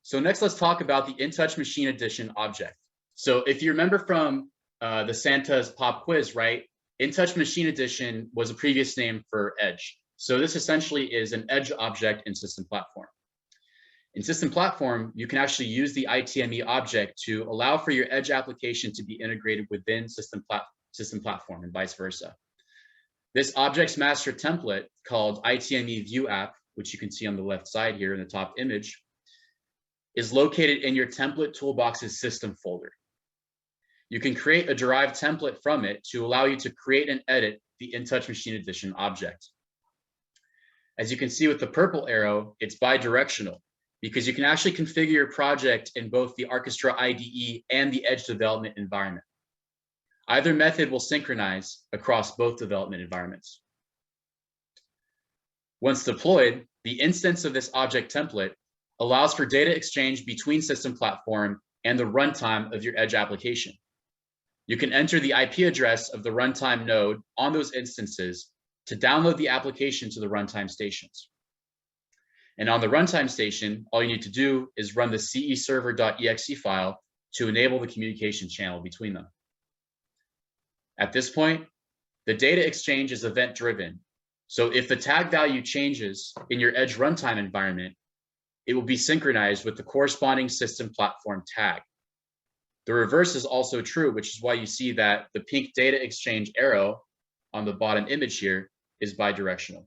So next, let's talk about the InTouch Machine Edition object. So if you remember from the Santa's pop quiz, right? InTouch Machine Edition was a previous name for Edge. So this essentially is an Edge object in System Platform. In System Platform, you can actually use the ITME object to allow for your Edge application to be integrated within System Platform and vice versa. This object's master template called ITME View App, which you can see on the left side here in the top image, is located in your template toolbox's system folder. You can create a derived template from it to allow you to create and edit the InTouch Machine Edition object. As you can see with the purple arrow, it's bi-directional because you can actually configure your project in both the Orchestra IDE and the Edge development environment. Either method will synchronize across both development environments. Once deployed, the instance of this object template allows for data exchange between System Platform and the runtime of your Edge application. You can enter the IP address of the runtime node on those instances to download the application to the runtime stations. And on the runtime station, all you need to do is run the ceserver.exe file to enable the communication channel between them. At this point, the data exchange is event-driven. So if the tag value changes in your Edge runtime environment, it will be synchronized with the corresponding System Platform tag. The reverse is also true, which is why you see that the pink data exchange arrow on the bottom image here is bidirectional.